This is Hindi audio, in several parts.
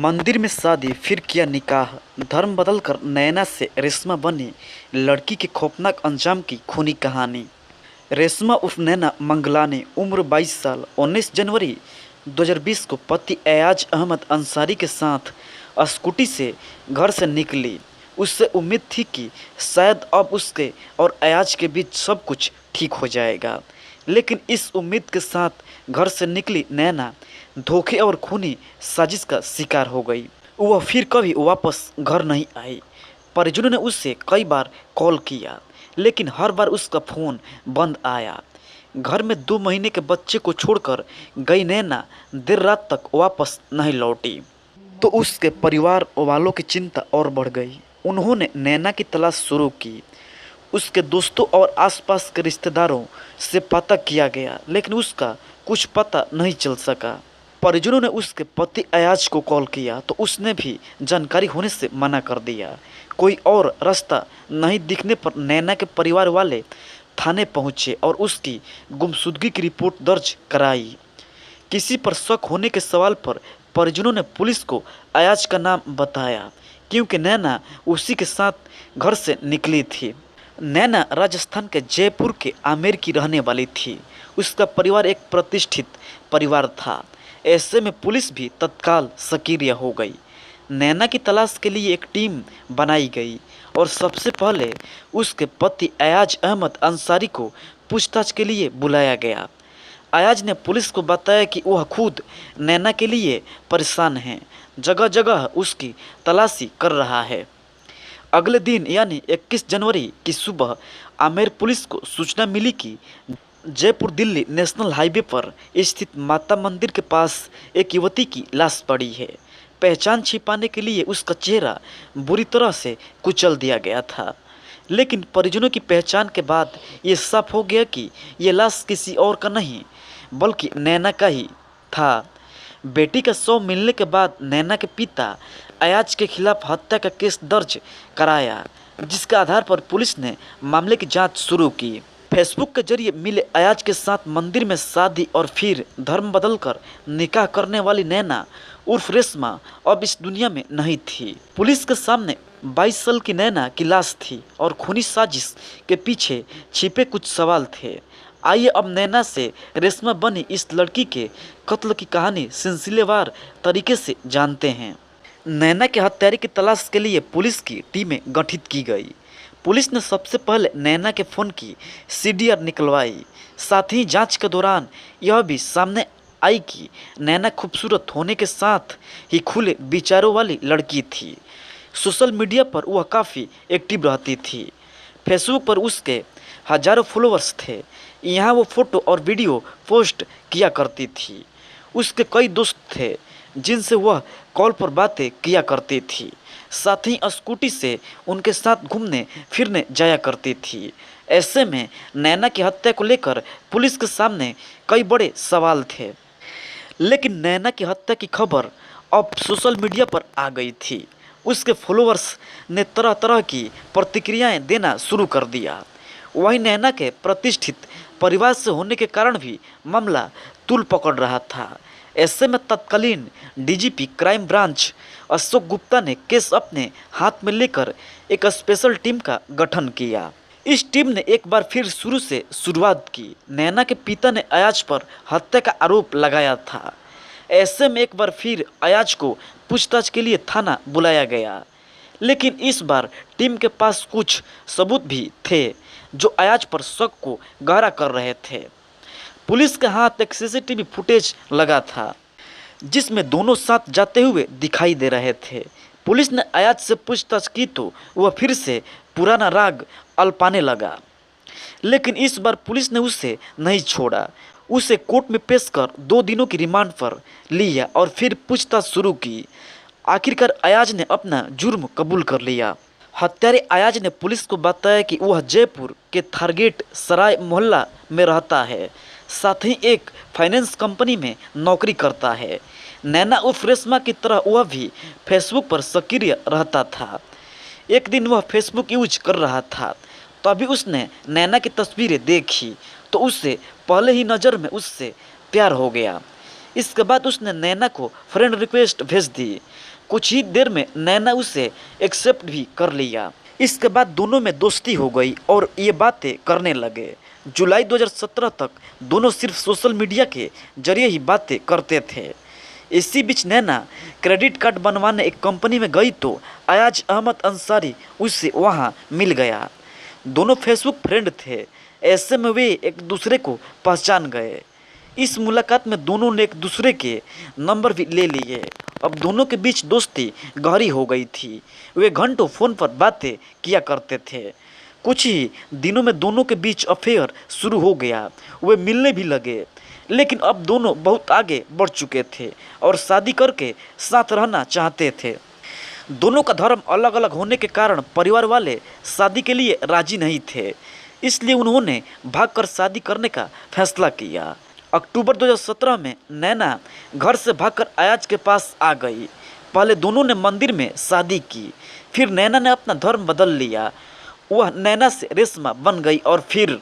मंदिर में शादी फिर किया निकाह, धर्म बदलकर नैना से रेशमा बनी लड़की के खौफनाक अंजाम की खूनी कहानी। रेशमा उर्फ नैना मंगलानी, उम्र 22 साल, 19 जनवरी 2020 को पति एयाज अहमद अंसारी के साथ स्कूटी से घर से निकली। उससे उम्मीद थी कि शायद अब उसके और एयाज के बीच सब कुछ ठीक हो जाएगा, लेकिन इस उम्मीद के साथ घर से निकली नैना धोखे और खूनी साजिश का शिकार हो गई। वह फिर कभी वापस घर नहीं आई। परिजनों ने उससे कई बार कॉल किया, लेकिन हर बार उसका फ़ोन बंद आया। घर में 2 महीने के बच्चे को छोड़कर गई नैना देर रात तक वापस नहीं लौटी, तो उसके परिवार वालों की चिंता और बढ़ गई। उन्होंने नैना की तलाश शुरू की। उसके दोस्तों और आसपास के रिश्तेदारों से पता किया गया, लेकिन उसका कुछ पता नहीं चल सका। परिजनों ने उसके पति एयाज को कॉल किया, तो उसने भी जानकारी होने से मना कर दिया। कोई और रास्ता नहीं दिखने पर नैना के परिवार वाले थाने पहुंचे और उसकी गुमशुदगी की रिपोर्ट दर्ज कराई। किसी पर शक होने के सवाल पर परिजनों ने पुलिस को एयाज का नाम बताया, क्योंकि नैना उसी के साथ घर से निकली थी। नैना राजस्थान के जयपुर के आमेर की रहने वाली थी। उसका परिवार एक प्रतिष्ठित परिवार था। ऐसे में पुलिस भी तत्काल सक्रिय हो गई। नैना की तलाश के लिए एक टीम बनाई गई और सबसे पहले उसके पति एयाज अहमद अंसारी को पूछताछ के लिए बुलाया गया। एयाज ने पुलिस को बताया कि वह खुद नैना के लिए परेशान है, जगह जगह उसकी तलाशी कर रहा है। अगले दिन यानी 21 जनवरी की सुबह आमेर पुलिस को सूचना मिली कि जयपुर दिल्ली नेशनल हाईवे पर स्थित माता मंदिर के पास एक युवती की लाश पड़ी है। पहचान छिपाने के लिए उसका चेहरा बुरी तरह से कुचल दिया गया था, लेकिन परिजनों की पहचान के बाद ये साफ हो गया कि ये लाश किसी और का नहीं बल्कि नैना का ही था। बेटी का शव मिलने के बाद नैना के पिता एयाज के खिलाफ हत्या का केस दर्ज कराया, जिसके आधार पर पुलिस ने मामले की जांच शुरू की। फेसबुक के जरिए मिले एयाज के साथ मंदिर में शादी और फिर धर्म बदलकर निकाह करने वाली नैना उर्फ रेशमा अब इस दुनिया में नहीं थी। पुलिस के सामने 22 साल की नैना की लाश थी और खूनी साजिश के पीछे छिपे कुछ सवाल थे। आइए अब नैना से रेशमा बनी इस लड़की के कत्ल की कहानी सिलसिलेवार तरीके से जानते हैं। नैना के हत्यारे की तलाश के लिए पुलिस की टीमें गठित की गई। पुलिस ने सबसे पहले नैना के फ़ोन की सीडीआर निकलवाई। साथ ही जांच के दौरान यह भी सामने आई कि नैना खूबसूरत होने के साथ ही खुले विचारों वाली लड़की थी। सोशल मीडिया पर वह काफ़ी एक्टिव रहती थी। फेसबुक पर उसके हजारों फॉलोअर्स थे। यहाँ वो फ़ोटो और वीडियो पोस्ट किया करती थी। उसके कई दोस्त थे जिनसे वह कॉल पर बातें किया करती थी। साथ ही स्कूटी से उनके साथ घूमने फिरने जाया करती थी। ऐसे में नैना की हत्या को लेकर पुलिस के सामने कई बड़े सवाल थे, लेकिन नैना की हत्या की खबर अब सोशल मीडिया पर आ गई थी। उसके फॉलोअर्स ने तरह तरह की प्रतिक्रियाएं देना शुरू कर दिया। वहीं नैना के प्रतिष्ठित परिवार से होने के कारण भी मामला तूल पकड़ रहा था। ऐसे में तत्कालीन DGP crime branch Ashok Gupta ने केस अपने हाथ में लेकर एक स्पेशल टीम का गठन किया। इस टीम ने एक बार फिर शुरू से शुरुआत की। नैना के पिता ने एयाज पर हत्या का आरोप लगाया था। ऐसे में एक बार फिर एयाज को पूछताछ के लिए थाना बुलाया गया, लेकिन इस बार टीम के पास कुछ सबूत भी थे जो एयाज पर शक को गहरा कर रहे थे। पुलिस के हाथ एक सीसीटीवी फुटेज लगा था, जिसमें दोनों साथ जाते हुए दिखाई दे रहे थे। पुलिस ने एयाज से पूछताछ की तो वह फिर से पुराना राग अलपाने लगा, लेकिन इस बार पुलिस ने उसे नहीं छोड़ा। उसे कोर्ट में पेश कर 2 दिनों की रिमांड पर लिया और फिर पूछताछ शुरू की। आखिरकार एयाज ने अपना जुर्म कबूल कर लिया। हत्यारे एयाज ने पुलिस को बताया कि वह जयपुर के थारगेट सराय मोहल्ला में रहता है, साथ ही एक फाइनेंस कंपनी में नौकरी करता है। नैना उर्फ रेशमा की तरह वह भी फेसबुक पर सक्रिय रहता था। एक दिन वह फेसबुक यूज कर रहा था, तभी उसने नैना की तस्वीरें देखी तो उससे पहले ही नज़र में उससे प्यार हो गया। इसके बाद उसने नैना को फ्रेंड रिक्वेस्ट भेज दी। कुछ ही देर में नैना उसे एक्सेप्ट भी कर लिया। इसके बाद दोनों में दोस्ती हो गई और ये बातें करने लगे। जुलाई 2017 तक दोनों सिर्फ सोशल मीडिया के जरिए ही बातें करते थे। इसी बीच नैना क्रेडिट कार्ड बनवाने एक कंपनी में गई तो अयाज अहमद अंसारी उससे वहां मिल गया। दोनों फेसबुक फ्रेंड थे, ऐसे में वे एक दूसरे को पहचान गए। इस मुलाकात में दोनों ने एक दूसरे के नंबर भी ले लिए। अब दोनों के बीच दोस्ती गहरी हो गई थी। वे घंटों फ़ोन पर बातें किया करते थे। कुछ ही दिनों में दोनों के बीच अफेयर शुरू हो गया। वे मिलने भी लगे, लेकिन अब दोनों बहुत आगे बढ़ चुके थे और शादी करके साथ रहना चाहते थे। दोनों का धर्म अलग अलग होने के कारण परिवार वाले शादी के लिए राजी नहीं थे, इसलिए उन्होंने भागकर शादी करने का फैसला किया। अक्टूबर 2017 में नैना घर से भागकर अयाज के पास आ गई। पहले दोनों ने मंदिर में शादी की, फिर नैना ने अपना धर्म बदल लिया। वह नैना से रेशमा बन गई और फिर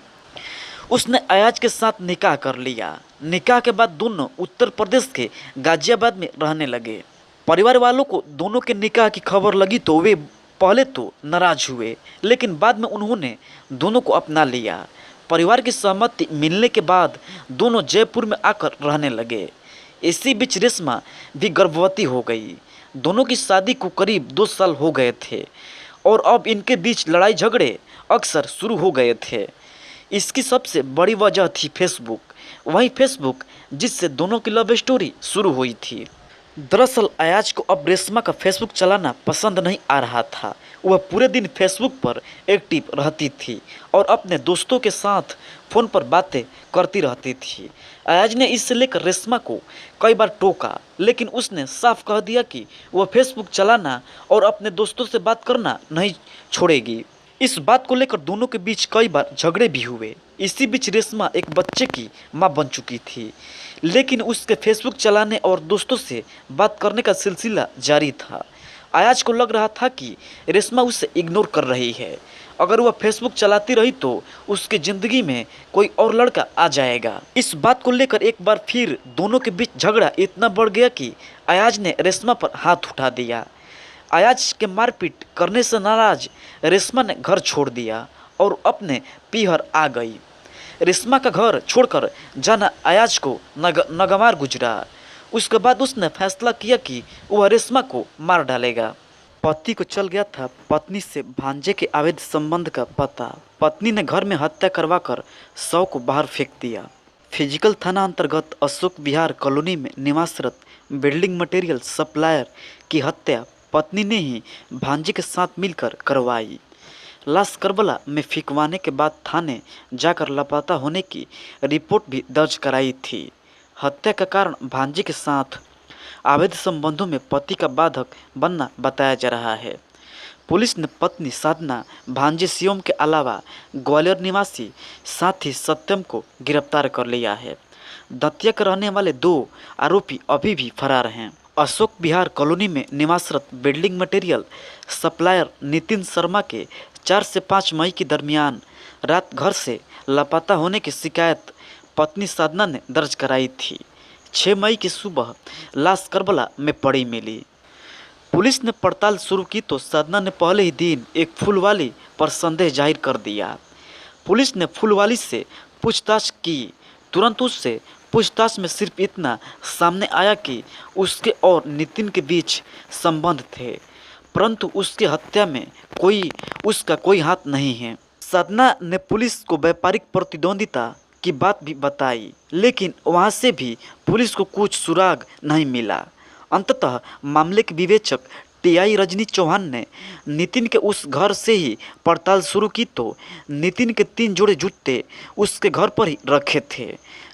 उसने अयाज के साथ निकाह कर लिया। निकाह के बाद दोनों उत्तर प्रदेश के गाजियाबाद में रहने लगे। परिवार वालों को दोनों के निकाह की खबर लगी तो वे पहले तो नाराज हुए, लेकिन बाद में उन्होंने दोनों को अपना लिया। परिवार की सहमति मिलने के बाद दोनों जयपुर में आकर रहने लगे। इसी बीच रेशमा भी गर्भवती हो गई। दोनों की शादी को करीब 2 साल हो गए थे और अब इनके बीच लड़ाई झगड़े अक्सर शुरू हो गए थे। इसकी सबसे बड़ी वजह थी फेसबुक, वही फेसबुक जिससे दोनों की लव स्टोरी शुरू हुई थी। दरअसल अयाज को अब रेशमा का फेसबुक चलाना पसंद नहीं आ रहा था। वह पूरे दिन फेसबुक पर एक्टिव रहती थी और अपने दोस्तों के साथ फ़ोन पर बातें करती रहती थी। अयाज ने इससे लेकर रेशमा को कई बार टोका, लेकिन उसने साफ कह दिया कि वह फेसबुक चलाना और अपने दोस्तों से बात करना नहीं छोड़ेगी। इस बात को लेकर दोनों के बीच कई बार झगड़े भी हुए। इसी बीच रेशमा एक बच्चे की मां बन चुकी थी, लेकिन उसके फेसबुक चलाने और दोस्तों से बात करने का सिलसिला जारी था। अयाज को लग रहा था कि रेशमा उसे इग्नोर कर रही है। अगर वह फेसबुक चलाती रही तो उसकी ज़िंदगी में कोई और लड़का आ जाएगा। इस बात को लेकर एक बार फिर दोनों के बीच झगड़ा इतना बढ़ गया कि अयाज ने रेशमा पर हाथ उठा दिया। अयाज के मारपीट करने से नाराज रेशमा ने घर छोड़ दिया और अपने पीहर आ गई। रेशमा का घर छोड़कर जाना अयाज को नागवार गुजरा। उसके बाद उसने फैसला किया कि वह रेशमा को मार डालेगा। पति को चल गया था पत्नी से भांजे के अवैध संबंध का पता। पत्नी ने घर में हत्या करवाकर शव को बाहर फेंक दिया। फिजिकल थाना अंतर्गत अशोक विहार कॉलोनी में निवासरत बिल्डिंग मटेरियल सप्लायर की हत्या पत्नी ने ही भांजे के साथ मिलकर करवाई। लाश करबला में फेंकवाने के बाद थाने जाकर लापता होने की रिपोर्ट भी दर्ज कराई थी। हत्या का कारण भांजे के साथ अवैध संबंधों में पति का बाधक बनना बताया जा रहा है। पुलिस ने पत्नी साधना, भांजे शिवम के अलावा ग्वालियर निवासी साथी सत्यम को गिरफ्तार कर लिया है। दतिया के रहने वाले 2 आरोपी अभी भी फरार हैं। अशोक विहार कॉलोनी में निवासरत building material supplier Nitin Sharma के 4 से 5 मई के दरमियान रात घर से लापता होने की शिकायत पत्नी साधना ने दर्ज कराई थी। 6 मई की सुबह लाश करबला में पड़ी मिली। पुलिस ने पड़ताल शुरू की तो साधना ने पहले ही दिन एक फूलवाली पर संदेह जाहिर कर दिया। पुलिस ने फूलवाली से पूछताछ की। तुरंत उससे पूछताछ में सिर्फ इतना सामने आया कि उसके और नितिन के बीच संबंध थे, परंतु उसकी हत्या में उसका कोई हाथ नहीं है। साधना ने पुलिस को व्यापारिक प्रतिद्वंदिता की बात भी बताई, लेकिन वहां से भी पुलिस को कुछ सुराग नहीं मिला। अंततः मामले के विवेचक टीआई रजनी चौहान ने नितिन के उस घर से ही पड़ताल शुरू की तो नितिन के 3 जोड़े जूते उसके घर पर ही रखे थे।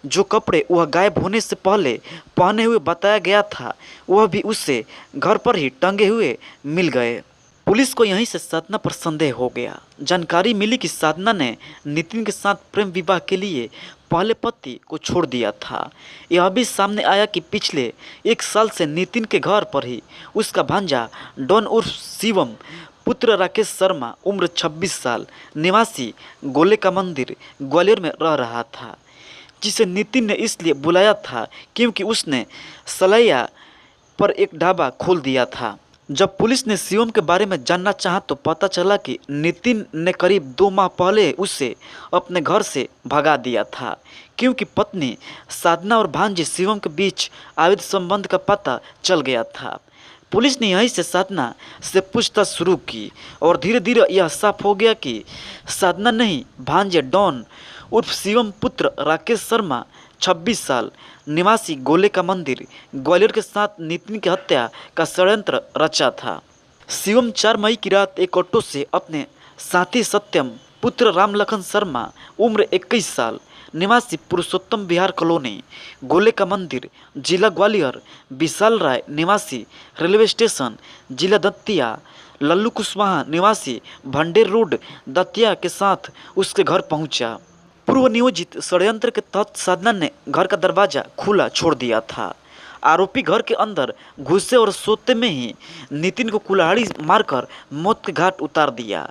जो कपड़े वह गायब होने से पहले पहने हुए बताया गया था, वह भी उससे घर पर ही टंगे हुए मिल गए। पुलिस को यहीं से साधना पर संदेह हो गया। जानकारी मिली कि साधना ने नितिन के साथ प्रेम विवाह के लिए पहले पति को छोड़ दिया था। यह भी सामने आया कि पिछले 1 साल से नितिन के घर पर ही उसका भांजा डॉन उर्फ शिवम पुत्र राकेश शर्मा उम्र 26 साल निवासी गोले का मंदिर ग्वालियर में रह रहा था। जिसे नितिन ने इसलिए बुलाया था क्योंकि उसने सलैया पर एक ढाबा खोल दिया था। जब पुलिस ने शिवम के बारे में जानना चाहा तो पता चला कि नितिन ने करीब 2 माह पहले उसे अपने घर से भगा दिया था क्योंकि पत्नी साधना और भांजे शिवम के बीच अवैध संबंध का पता चल गया था। पुलिस ने यहीं से साधना से पूछताछ शुरू की और धीरे धीरे यह साफ हो गया कि साधना नहीं, भांजे डॉन उर्फ शिवम पुत्र राकेश शर्मा 26 साल निवासी गोले का मंदिर ग्वालियर के साथ नितिन की हत्या का षड्यंत्र रचा था। शिवम 4 मई की रात एक ऑटो से अपने साथी सत्यम पुत्र रामलखन शर्मा उम्र 21 साल निवासी पुरुषोत्तम विहार कॉलोनी गोले का मंदिर जिला ग्वालियर विशाल राय निवासी रेलवे स्टेशन जिला दतिया लल्लू कुशवाहा निवासी भंडेर रोड दतिया के साथ उसके घर पहुंचा। पूर्व नियोजित षड्यंत्र के तहत साधना ने घर का दरवाजा खुला छोड़ दिया था। आरोपी घर के अंदर घुसे और सोते में ही नितिन को कुल्हाड़ी मारकर मौत के घाट उतार दिया।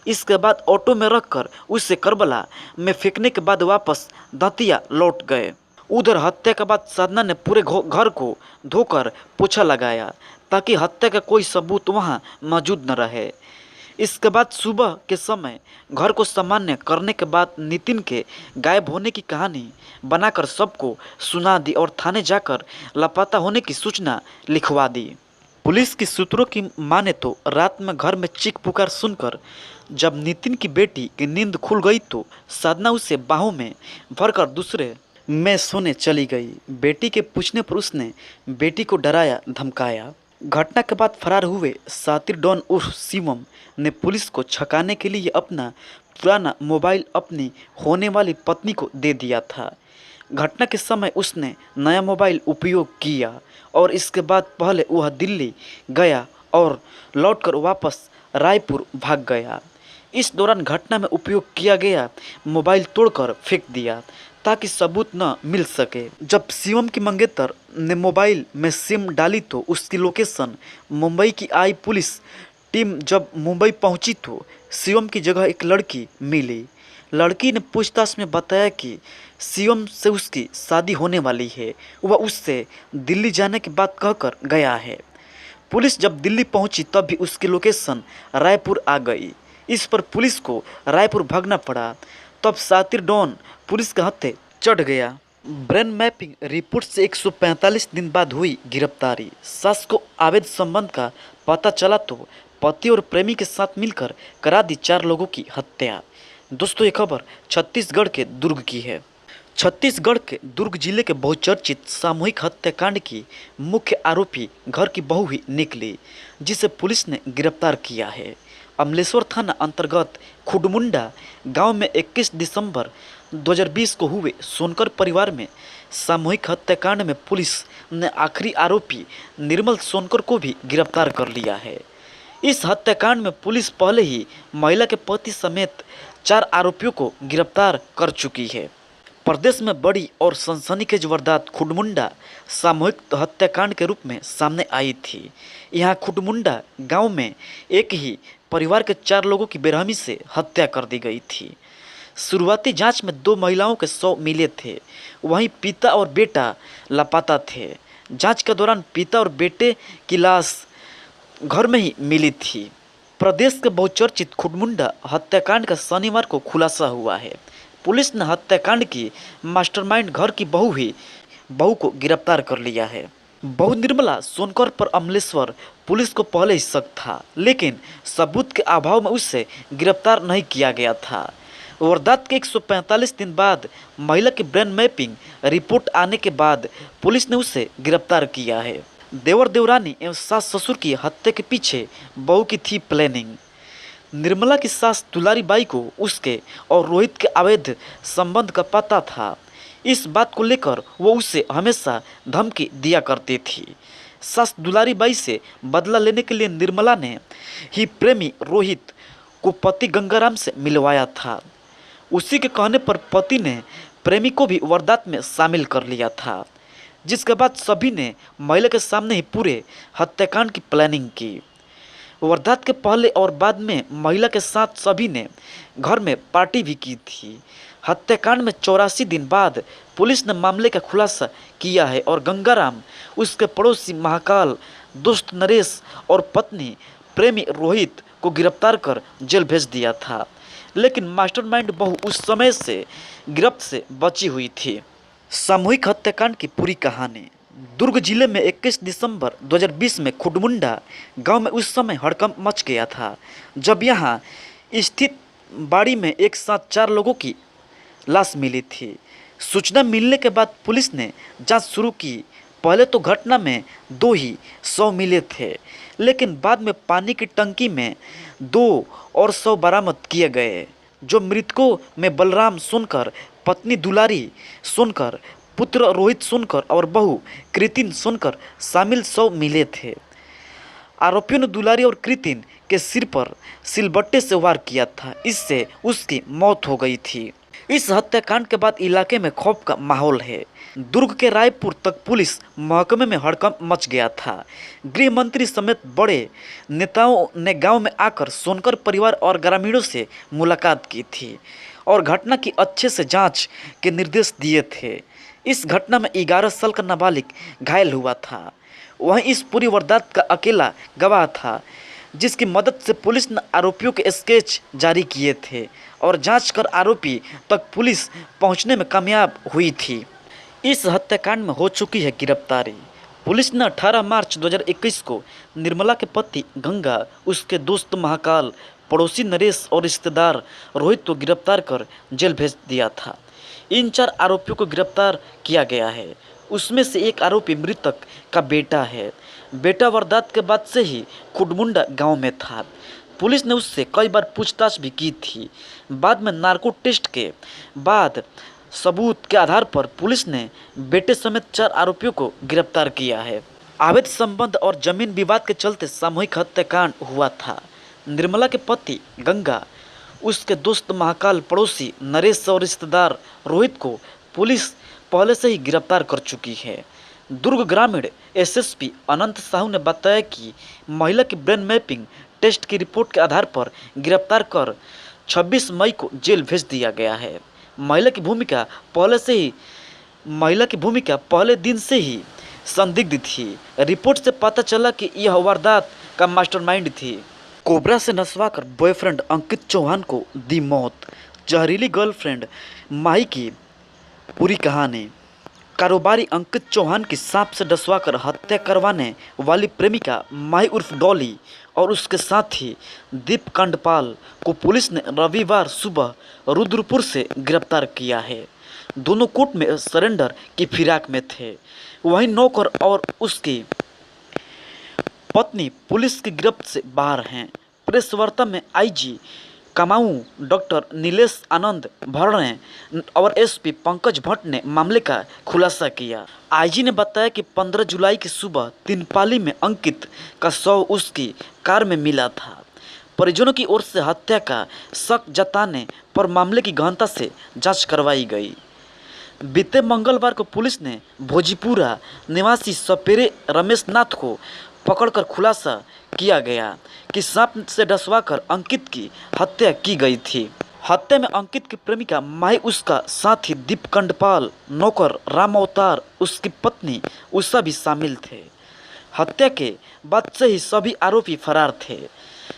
इसके बाद ऑटो में रखकर उसे करबला में फेंकने के बाद वापस दतिया लौट गए। उधर हत्या के बाद साधना ने पूरे घर को धोकर पोछा लगाया ताकि हत्या का कोई सबूत वहां मौजूद न रहे। इसके बाद सुबह के समय घर को सामान्य करने के बाद नितिन के गायब होने की कहानी बनाकर सबको सुना दी और थाने जाकर लापता होने की सूचना लिखवा दी। पुलिस की सूत्रों की माने तो रात में घर में चीख पुकार सुनकर जब नितिन की बेटी की नींद खुल गई तो साधना उसे बाहों में भरकर दूसरे में सोने चली गई। बेटी के पूछने पर उसने बेटी को डराया धमकाया। घटना के बाद फरार हुए सातिर डॉन उर्फ शिवम ने पुलिस को छकाने के लिए अपना पुराना मोबाइल अपनी होने वाली पत्नी को दे दिया था। घटना के समय उसने नया मोबाइल उपयोग किया और इसके बाद पहले वह दिल्ली गया और लौटकर वापस रायपुर भाग गया। इस दौरान घटना में उपयोग किया गया मोबाइल तोड़कर फेंक दिया ताकि सबूत न मिल सके। जब शिवम की मंगेतर ने मोबाइल में सिम डाली तो उसकी लोकेशन मुंबई की आई। पुलिस टीम जब मुंबई पहुंची तो शिवम की जगह एक लड़की मिली। लड़की ने पूछताछ में बताया कि शिवम से उसकी शादी होने वाली है, वह उससे दिल्ली जाने की बात कहकर गया है। पुलिस जब दिल्ली पहुंची तब भी उसकी लोकेशन रायपुर आ गई। इस पर पुलिस को रायपुर भागना पड़ा। तब सातिर डॉन पुलिस के हत्थे चढ़ गया। ब्रेन मैपिंग रिपोर्ट से 145 दिन बाद हुई गिरफ्तारी। सास को अवैध संबंध का पता चला तो पति और प्रेमी के साथ मिलकर करा दी 4 लोगों की हत्या। दोस्तों ये खबर छत्तीसगढ़ के दुर्ग की है। छत्तीसगढ़ के दुर्ग जिले के बहुचर्चित सामूहिक हत्याकांड की मुख्य आरोपी घर की बहू ही निकली, जिसे पुलिस ने गिरफ्तार किया है। अमलेश्वर थाना अंतर्गत खुडमुंडा गांव में 21 दिसंबर 2020 को हुए सोनकर परिवार में सामूहिक हत्याकांड में पुलिस ने आखिरी आरोपी निर्मल सोनकर को भी गिरफ्तार कर लिया है। इस हत्याकांड में पुलिस पहले ही महिला के पति समेत 4 आरोपियों को गिरफ्तार कर चुकी है। प्रदेश में बड़ी और सनसनीखेज वारदात खुडमुंडा सामूहिक हत्याकांड के रूप में सामने आई थी। यहाँ खुडमुंडा गांव में एक ही परिवार के 4 लोगों की बेरहमी से हत्या कर दी गई थी। शुरुआती जांच में 2 महिलाओं के शव मिले थे, वहीं पिता और बेटा लापता थे। जांच के दौरान पिता और बेटे की लाश घर में ही मिली थी। प्रदेश के बहुचर्चित खुडमुंडा हत्याकांड का शनिवार को खुलासा हुआ है। पुलिस ने हत्याकांड की मास्टरमाइंड घर की बहू को गिरफ्तार कर लिया है। बहू निर्मला सोनकर पर अमलेश्वर पुलिस को पहले ही शक था, लेकिन सबूत के अभाव में उसे गिरफ्तार नहीं किया गया था। वारदात के 145 दिन बाद महिला की ब्रेन मैपिंग रिपोर्ट आने के बाद पुलिस ने उसे गिरफ्तार किया है। देवर देवरानी एवं सास ससुर की हत्या के पीछे बहू की थी प्लानिंग। निर्मला की सास दुलारी बाई को उसके और रोहित के अवैध संबंध का पता था। इस बात को लेकर वो उसे हमेशा धमकी दिया करती थी। सास दुलारी बाई से बदला लेने के लिए निर्मला ने ही प्रेमी रोहित को पति गंगाराम से मिलवाया था। उसी के कहने पर पति ने प्रेमी को भी वारदात में शामिल कर लिया था, जिसके बाद सभी ने महिला के सामने ही पूरे हत्याकांड की प्लानिंग की। वारदात के पहले और बाद में महिला के साथ सभी ने घर में पार्टी भी की थी। हत्याकांड में 84 दिन बाद पुलिस ने मामले का खुलासा किया है और गंगाराम, उसके पड़ोसी महाकाल, दोस्त नरेश और पत्नी प्रेमी रोहित को गिरफ्तार कर जेल भेज दिया था। लेकिन मास्टरमाइंड बहू उस समय से गिरफ्त से बची हुई थी। सामूहिक हत्याकांड की पूरी कहानी। दुर्ग जिले में 21 दिसंबर 2020 में खुडमुंडा गांव में उस समय हड़कंप मच गया था, जब यहां स्थित बाड़ी में एक साथ 4 लोगों की लाश मिली थी। सूचना मिलने के बाद पुलिस ने जांच शुरू की। पहले तो घटना में 2 ही शव मिले थे, लेकिन बाद में पानी की टंकी में 2 और शव बरामद किए गए, जो मृतकों में बलराम सोनकर, पत्नी दुलारी सोनकर, पुत्र रोहित सोनकर और बहू कृतिन सोनकर शामिल शव मिले थे। आरोपियों ने दुलारी और कृतिन के सिर पर सिलबट्टे से वार किया था, इससे उसकी मौत हो गई थी। इस हत्याकांड के बाद इलाके में खौफ का माहौल है। दुर्ग के रायपुर तक पुलिस महकमे में हड़कंप मच गया था। गृह मंत्री समेत बड़े नेताओं ने गांव में आकर सोनकर परिवार और ग्रामीणों से मुलाकात की थी और घटना की अच्छे से जांच के निर्देश दिए थे। इस घटना में 11 साल का नाबालिग घायल हुआ था। वहीं इस पूरी वारदात का अकेला गवाह था, जिसकी मदद से पुलिस ने आरोपियों के स्केच जारी किए थे और जांच कर आरोपी तक पुलिस पहुंचने में कामयाब हुई थी। इस हत्याकांड में हो चुकी है गिरफ्तारी। पुलिस ने 18 मार्च 2021 को निर्मला के पति गंगा, उसके दोस्त महाकाल, पड़ोसी नरेश और रिश्तेदार रोहित को गिरफ्तार कर जेल भेज दिया था। इन 4 आरोपियों को गिरफ्तार किया गया है। उसमें से एक आरोपी मृतक का बेटा है। बेटा वारदात के बाद से ही खुडमुंडा गांव में था। पुलिस ने उससे कई बार पूछताछ भी की थी। बाद में नार्को टेस्ट के बाद सबूत के आधार पर पुलिस ने बेटे समेत 4 आरोपियों को गिरफ्तार किया है। अवैध संबंध और जमीन विवाद के चलते सामूहिक हत्याकांड हुआ था। निर्मला के पति गंगा, उसके दोस्त महाकाल, पड़ोसी नरेश और रिश्तेदार रोहित को पुलिस पहले से ही गिरफ्तार कर चुकी है। दुर्ग ग्रामीण एसएसपी अनंत साहू ने बताया कि महिला की ब्रेन मैपिंग टेस्ट की रिपोर्ट के आधार पर गिरफ्तार कर 26 मई को जेल भेज दिया गया है। महिला की भूमिका पहले दिन से ही संदिग्ध थी। रिपोर्ट से पता चला कि यह वारदात का मास्टरमाइंड थी। कोबरा से नस्वाकर बॉयफ्रेंड अंकित चौहान को दी मौत। जहरीली गर्लफ्रेंड माही की पूरी कहानी। कारोबारी अंकित चौहान की सांप से डसवाकर हत्या करवाने वाली प्रेमिका माही उर्फ डॉली और उसके साथी दीप कंडपाल को पुलिस ने रविवार सुबह रुद्रपुर से गिरफ्तार किया है। दोनों कोर्ट में सरेंडर की फिराक में थे। वहीं नौकर और उसकी पत्नी पुलिस की गिरफ्त से बाहर हैं। प्रेस वार्ता में आईजी कमाऊ डॉक्टर नीलेश आनंद भरणे और एसपी पंकज भट्ट ने मामले का खुलासा किया। आईजी ने बताया कि 15 जुलाई की सुबह तीनपाली में अंकित का शव उसकी कार में मिला था। परिजनों की ओर से हत्या का शक जताने पर मामले की गहनता से जांच करवाई गई। बीते मंगलवार को पुलिस ने भोजीपुरा निवासी सपेरे रमेश नाथ को पकड़कर खुलासा किया गया कि सांप से डसवाकर अंकित की हत्या की गई थी। हत्या में अंकित की प्रेमिका माही, उसका साथी दीप कंडपाल, नौकर राम अवतार, उसकी पत्नी उषा भी शामिल थे। हत्या के बाद से ही सभी आरोपी फरार थे।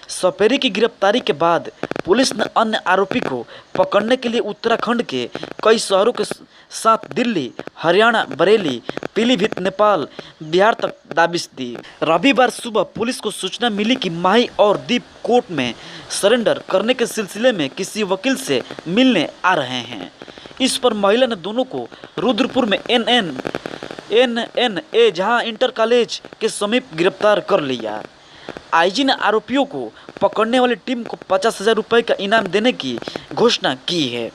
सपेरे की गिरफ्तारी के बाद पुलिस ने अन्य आरोपी को पकड़ने के लिए उत्तराखंड के कई शहरों के साथ दिल्ली, हरियाणा, बरेली, पीलीभीत, नेपाल, बिहार तक दाबिश दी। रविवार सुबह पुलिस को सूचना मिली कि माही और दीप कोर्ट में सरेंडर करने के सिलसिले में किसी वकील से मिलने आ रहे हैं। इस पर महिला ने दोनों को रुद्रपुर में NNA जहां इंटर कॉलेज के समीप गिरफ्तार कर लिया। आईजी ने आरोपियों को पकड़ने वाली टीम को 50,000 रुपये का इनाम देने की घोषणा की है।